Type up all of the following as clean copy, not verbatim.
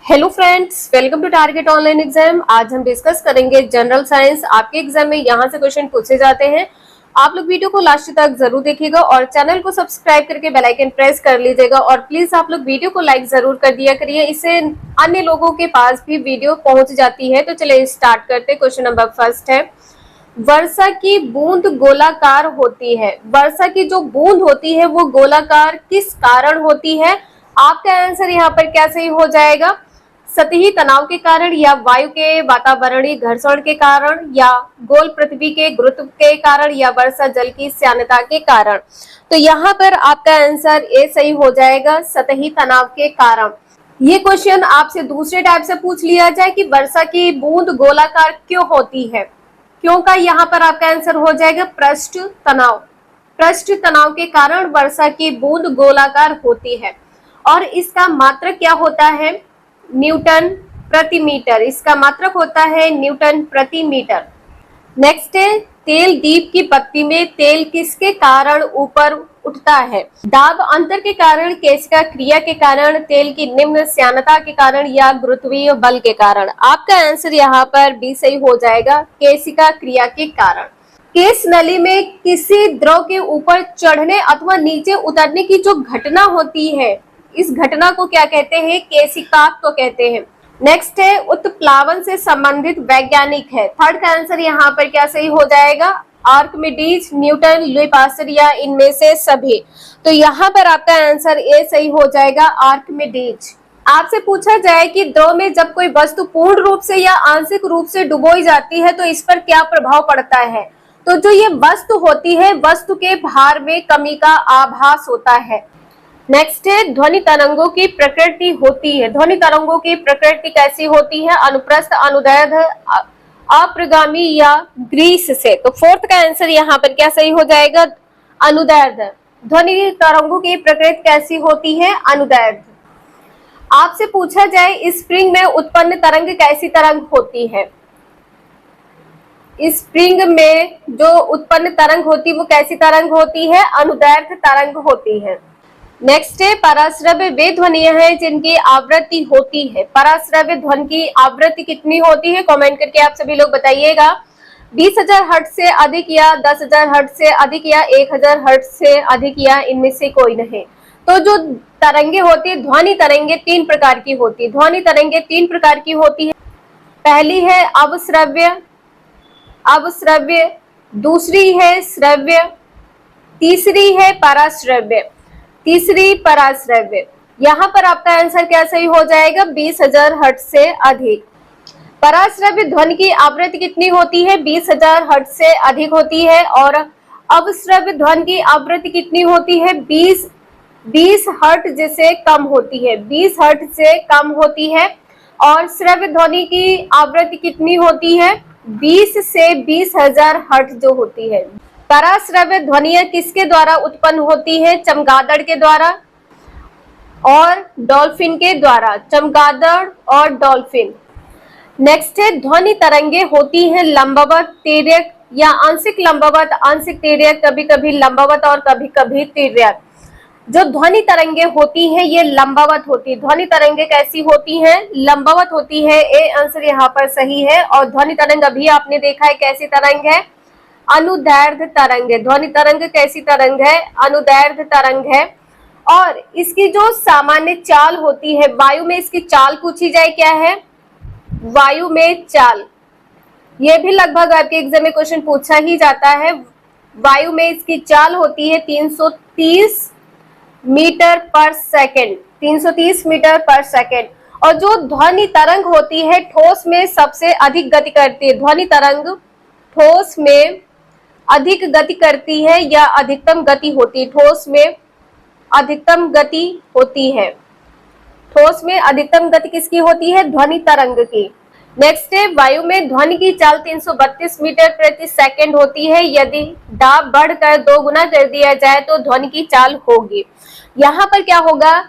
Hello friends, welcome to target online exam. आज हम discuss करेंगे जनरल साइंस। आपके एग्जाम में यहाँ से क्वेश्चन पूछे जाते हैं। आप लोग वीडियो को लास्ट तक जरूर देखिएगा और चैनल को सब्सक्राइब करके बेल आइकन प्रेस कर लीजिएगा और प्लीज आप लोग वीडियो को लाइक जरूर कर दिया करिए, इससे अन्य लोगों के पास भी वीडियो पहुंच जाती है। तो चलिए स्टार्ट करते। क्वेश्चन नंबर फर्स्ट है, वर्षा की बूंद गोलाकार होती है। वर्षा की जो बूंद होती है वो गोलाकार किस कारण होती है? आपका आंसर यहाँ पर क्या सही हो जाएगा? सतही तनाव के कारण, या वायु के वातावरणीय घर्षण के कारण, या गोल पृथ्वी के गुरुत्व के कारण, या वर्षा जल की श्यानता के कारण। तो यहाँ पर आपका आंसर ए सही हो जाएगा, सतही तनाव के कारण। ये क्वेश्चन आपसे दूसरे टाइप से पूछ लिया जाए कि वर्षा की बूंद गोलाकार क्यों होती है, क्यों का यहाँ पर आपका आंसर हो जाएगा पृष्ठ तनाव। पृष्ठ तनाव के कारण वर्षा की बूंद गोलाकार होती है और इसका मात्रक क्या होता है? न्यूटन प्रति मीटर। इसका मात्रक होता है न्यूटन प्रति मीटर। नेक्स्ट है, तेल दीप की पत्ती में तेल किसके कारण ऊपर उठता है? दाब अंतर के कारण, केशिका क्रिया के कारण, तेल की निम्न श्यानता के कारण, या गुरुत्वीय बल के कारण। आपका आंसर यहाँ पर बी सही हो जाएगा, केशिका क्रिया के कारण। केश नली में किसी द्रव के ऊपर चढ़ने अथवा नीचे उतरने की जो घटना होती है, इस घटना को क्या कहते हैं? केशिकाक को कहते हैं। नेक्स्ट है, उत्प्लावन से संबंधित वैज्ञानिक है। थर्ड का आंसर यहाँ पर क्या सही हो जाएगा? आर्किमिडीज, न्यूटन, लुई पास्चर, या इनमें से सभी। तो यहाँ पर आपका आंसर ए सही हो जाएगा, आर्किमिडीज। आपसे पूछा जाए कि द्रव में जब कोई वस्तु पूर्ण रूप से या आंशिक रूप से डुबोई जाती है तो इस पर क्या प्रभाव पड़ता है? तो जो ये वस्तु होती है, वस्तु के भार में कमी का आभास होता है। नेक्स्ट है, ध्वनि तरंगों की प्रकृति होती है। ध्वनि तरंगों की प्रकृति कैसी होती है? अनुप्रस्थ, अनुदैर्ध्य, अप्रगामी, या ग्रीस से। तो फोर्थ का आंसर यहाँ पर क्या सही हो जाएगा? अनुदैर्ध्य। ध्वनि तरंगों की प्रकृति कैसी होती है? अनुदैर्ध्य। आपसे पूछा जाए स्प्रिंग में उत्पन्न तरंग कैसी तरंग होती है? स्प्रिंग में जो उत्पन्न तरंग होती है वो कैसी तरंग होती है? अनुदैर्ध्य तरंग होती है। नेक्स्ट है, पराश्रव्य वे ध्वनियां हैं जिनकी आवृत्ति होती है। पराश्रव्य ध्वनि की आवृत्ति कितनी होती है? कमेंट करके आप सभी लोग बताइएगा। 20,000 हर्ट्ज से अधिक, या 10,000 हर्ट्ज से अधिक, या 1,000 हर्ट्ज से अधिक, या इनमें से कोई नहीं। तो जो तरंगे होती है, ध्वनि तरंगे 3 प्रकार की होती है। ध्वनि तरंगे 3 प्रकार की होती है। पहली है अवश्रव्य, अवश्रव्य, दूसरी है श्रव्य, तीसरी है पराश्रव्य। तीसरी पराश्रव्य। यहाँ पर आपका आंसर क्या सही हो जाएगा? 20,000 हर्ट्ज से अधिक। पराश्रव्य ध्वनि की आवृत्ति कितनी होती है? 20,000 हर्ट्ज से अधिक होती है। और अवश्रव्य ध्वनि की आवृत्ति कितनी होती है? 20 हर्ट्ज से कम होती है। 20 हर्ट्ज से कम होती है। और श्रव्य ध्वनि की आवृत्ति कितनी होती है? 20 से 20,000 हर्ट्ज जो होती है। पराश्रव्य ध्वनियां किसके द्वारा उत्पन्न होती है? चमगादड़ के द्वारा और डॉल्फिन के द्वारा। चमगादड़ और डॉल्फिन। नेक्स्ट है, ध्वनि तरंगे होती हैं लंबवत, तिर्यक, या आंशिक लंबवत, आंशिक तिर्यक, कभी कभी लंबवत और कभी कभी तिर्यक। जो ध्वनि तरंगे होती हैं ये लंबवत होती है। ध्वनि तरंगे कैसी होती हैं? लंबवत होती है। ए आंसर यहाँ पर सही है। और ध्वनि तरंग अभी आपने देखा है कैसी तरंग है? अनुदैर्ध्य तरंग है। ध्वनि तरंग कैसी तरंग है? अनुदैर्ध्य तरंग है। और इसकी जो सामान्य चाल होती है, वायु में इसकी चाल पूछी जाए क्या है? वायु में चाल, ये भी लगभग आपके एग्जाम में क्वेश्चन पूछा ही जाता है। वायु में इसकी चाल होती है 330 मीटर पर सेकेंड। 330 मीटर पर सेकेंड। और जो ध्वनि तरंग होती है ठोस में सबसे अधिक गति करती है। ध्वनि तरंग ठोस में अधिक गति करती है, या अधिकतम गति होती है। ठोस में अधिकतम गति होती है। ठोस में अधिकतम गति किसकी होती है? ध्वनि तरंग की। नेक्स्ट है, वायु में ध्वनि की चाल 332 मीटर प्रति सेकंड होती है। यदि दाब बढ़कर 2 गुना कर दिया जाए तो ध्वनि की चाल होगी। यहाँ पर क्या होगा?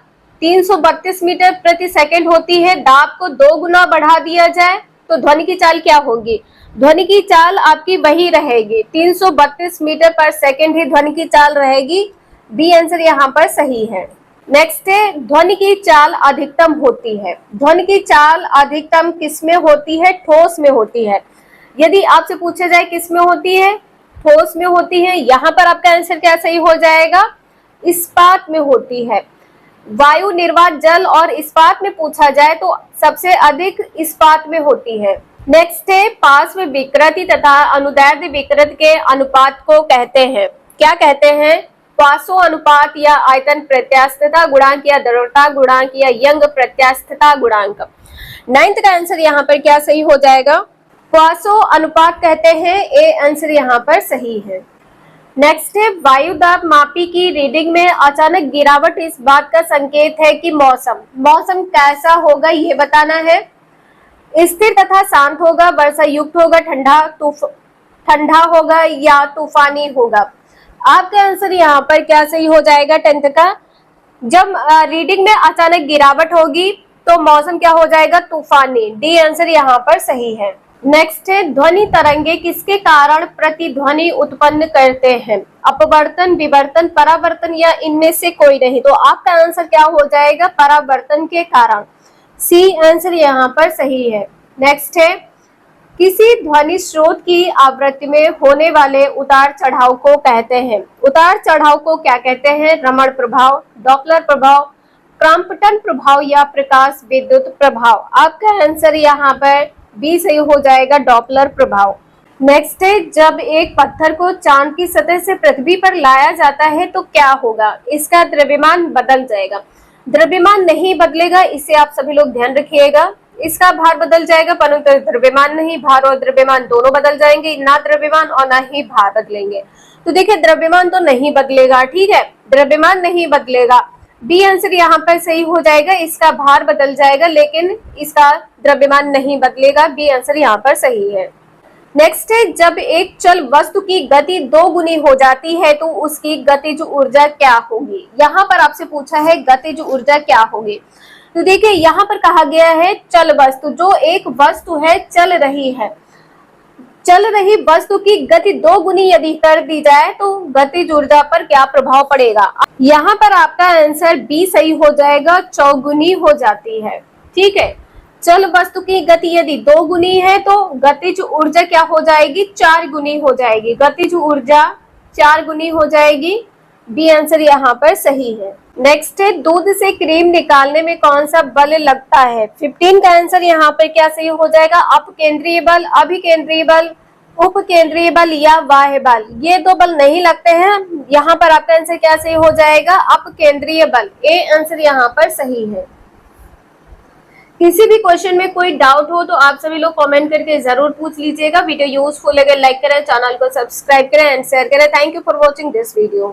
332 मीटर प्रति सेकंड होती है, दाब को 2 गुना बढ़ा दिया जाए तो ध्वनि की चाल क्या होगी? ध्वनि की चाल आपकी वही रहेगी, 332 मीटर पर सेकंड ही ध्वनि की चाल रहेगी। बी आंसर यहाँ पर सही है। नेक्स्ट है ध्वनि की चाल अधिकतम होती है। ध्वनि की चाल अधिकतम किसमें होती है? ठोस में होती है। यदि आपसे पूछा जाए किसमें होती है? ठोस में होती है। यहाँ पर आपका आंसर क्या सही हो जाएगा? इस्पात में होती है। वायु, निर्वात, जल और इस्पात में पूछा जाए तो सबसे अधिक इस्पात में होती है। नेक्स्ट है पार्श्व विकृति तथा अनुदैर्ध्य विकृति के अनुपात को कहते हैं। क्या कहते हैं? पार्श्व अनुपात या आयतन प्रत्यास्थता गुणांक या दृढ़ता गुणांक या यंग प्रत्यास्थता गुणांक। 9th का आंसर यहाँ पर क्या सही हो जाएगा? पार्श्व अनुपात कहते हैं। ए आंसर यहाँ पर सही है। नेक्स्ट है वायु दाब मापी की रीडिंग में अचानक गिरावट इस बात का संकेत है कि मौसम कैसा होगा ये बताना है। स्थिर तथा शांत होगा, वर्षा युक्त होगा, ठंडा होगा या तूफानी होगा। आपका आंसर यहाँ पर क्या सही हो जाएगा? 10th का, जब रीडिंग में अचानक गिरावट होगी तो मौसम क्या हो जाएगा? तूफानी। डी आंसर यहाँ पर सही है। नेक्स्ट है ध्वनि तरंगे किसके कारण प्रतिध्वनि उत्पन्न करते हैं? अपवर्तन, विवर्तन, परावर्तन या इनमें से कोई नहीं। तो आपका आंसर क्या हो जाएगा? परावर्तन के कारण। सी आंसर यहाँ पर सही है। नेक्स्ट है किसी ध्वनि स्रोत की आवृत्ति में होने वाले उतार चढ़ाव को कहते हैं। उतार चढ़ाव को क्या कहते हैं? रमण प्रभाव, डॉपलर प्रभाव, क्रॉम्पटन प्रभाव या प्रकाश विद्युत प्रभाव। आपका आंसर यहाँ पर बी सही हो जाएगा, डॉपलर प्रभाव। नेक्स्ट है जब एक पत्थर को चांद की सतह से पृथ्वी पर लाया जाता है तो क्या होगा? इसका द्रव्यमान बदल जाएगा। द्रव्यमान नहीं बदलेगा, इसे आप सभी लोग ध्यान रखिएगा। इसका भार बदल जाएगा परंतु द्रव्यमान नहीं। भार और द्रव्यमान दोनों बदल जाएंगे, ना द्रव्यमान और ना ही भार बदलेंगे। तो देखिए द्रव्यमान तो नहीं बदलेगा, ठीक है, द्रव्यमान नहीं बदलेगा। बी आंसर यहाँ पर सही हो जाएगा। इसका भार बदल जाएगा लेकिन इसका द्रव्यमान नहीं बदलेगा। बी आंसर यहाँ पर सही है। नेक्स्ट है जब एक चल वस्तु की गति 2 गुनी हो जाती है तो उसकी गतिज ऊर्जा क्या होगी? यहाँ पर आपसे पूछा है गतिज ऊर्जा क्या होगी। तो देखिए यहाँ पर कहा गया है चल वस्तु, जो एक वस्तु है चल रही है, चल रही वस्तु की गति 2 गुनी यदि कर दी जाए तो गतिज ऊर्जा पर क्या प्रभाव पड़ेगा? यहाँ पर आपका आंसर बी सही हो जाएगा, 4 गुनी हो जाती है। ठीक है, चल वस्तु की गति यदि 2 गुनी है तो गतिज ऊर्जा क्या हो जाएगी? 4 गुनी हो जाएगी। गतिज ऊर्जा 4 गुनी हो जाएगी। बी आंसर यहाँ पर सही है। नेक्स्ट है दूध से क्रीम निकालने में कौन सा बल लगता है? 15 का आंसर यहाँ पर क्या सही हो जाएगा? अपकेंद्रीय बल, अभिकेंद्रीय बल, उपकेंद्रीय बल या बाह्य बल। ये 2 बल नहीं लगते हैं। यहाँ पर आपका आंसर क्या सही हो जाएगा? अपकेंद्रीय बल। ए आंसर यहाँ पर सही है। किसी भी क्वेश्चन में कोई डाउट हो तो आप सभी लोग कमेंट करके जरूर पूछ लीजिएगा। वीडियो यूजफुल लगे लाइक करें, चैनल को सब्सक्राइब करें एंड शेयर करें। Thank you for watching this video.